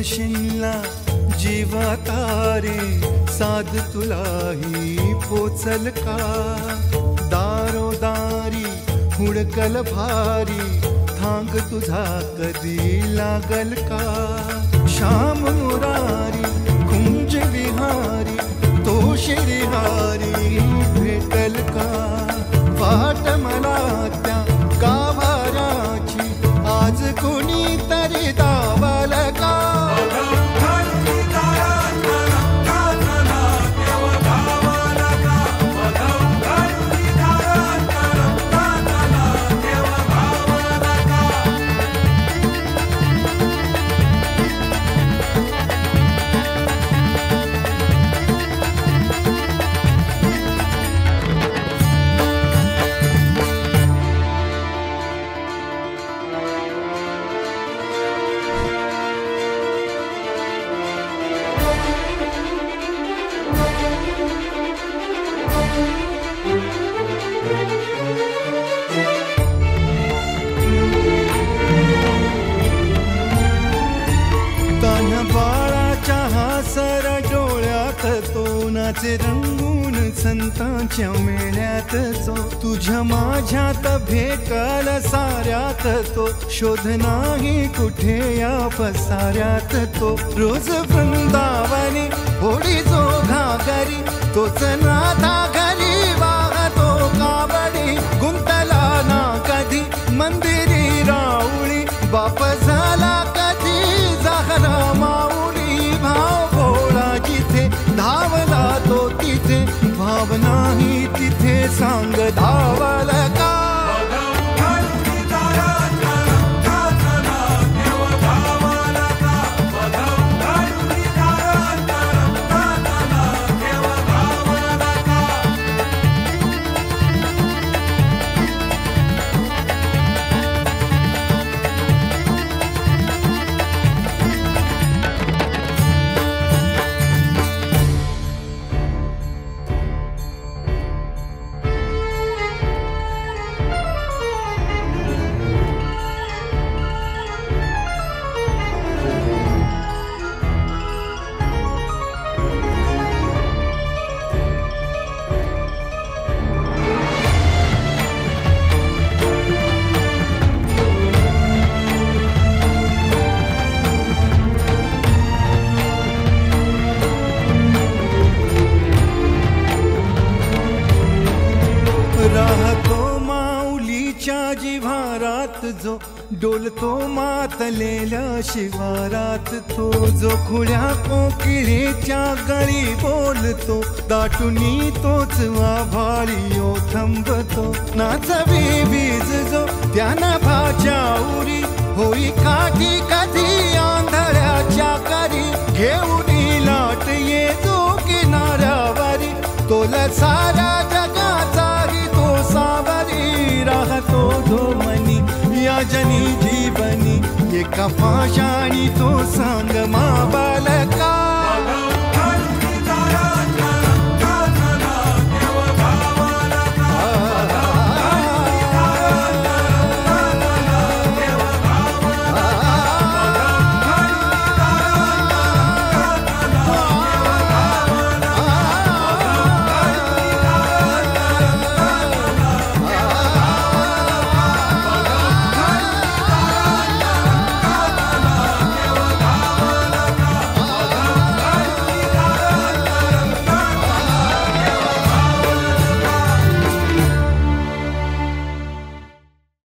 शिनला जीवा तारे साध तुलाही पोचल का दारोदारी हुडकल भारी थांग तुझा कधी लागल का श्याम मुरारी कुंज विहारी तो शिरिहारी भेटल का वाट मला त्या गाभाऱ्याची आज कोणी तरी दावल का रंगून संतांच्या मेळ्यात जो तुझ्या माझ्यात भेटल साऱ्यात तो शोध नाही कुठे या पसाऱ्यात तो रोज वृंदावनी होडी जो घागरी तोच नाथा घरी वाहतो कावडी गुंतला ना कधी मंदिरी राऊळी बाप झाला कधी जाहरा माऊली भाव भोळा जिथे धावला तो तिथे भाव नाही तिथे सांग धावल का जो डोलतो मातलेल्या शिवारात तो जो खुल्या कोकिळेच्या गळी बोलतो दाटुनी तोच आभाळी ओ थांबतो नाचवी वीज जो त्यानं भाच्या उरी होई काठी कधी आंधळ्याच्या करी घेऊन लाट ये जो किनाऱ्यावरी तोला सारा जगाचाही तो सावरी राहतो धोमनी या जनी जीवनी एका पाशाणी तो सांग मा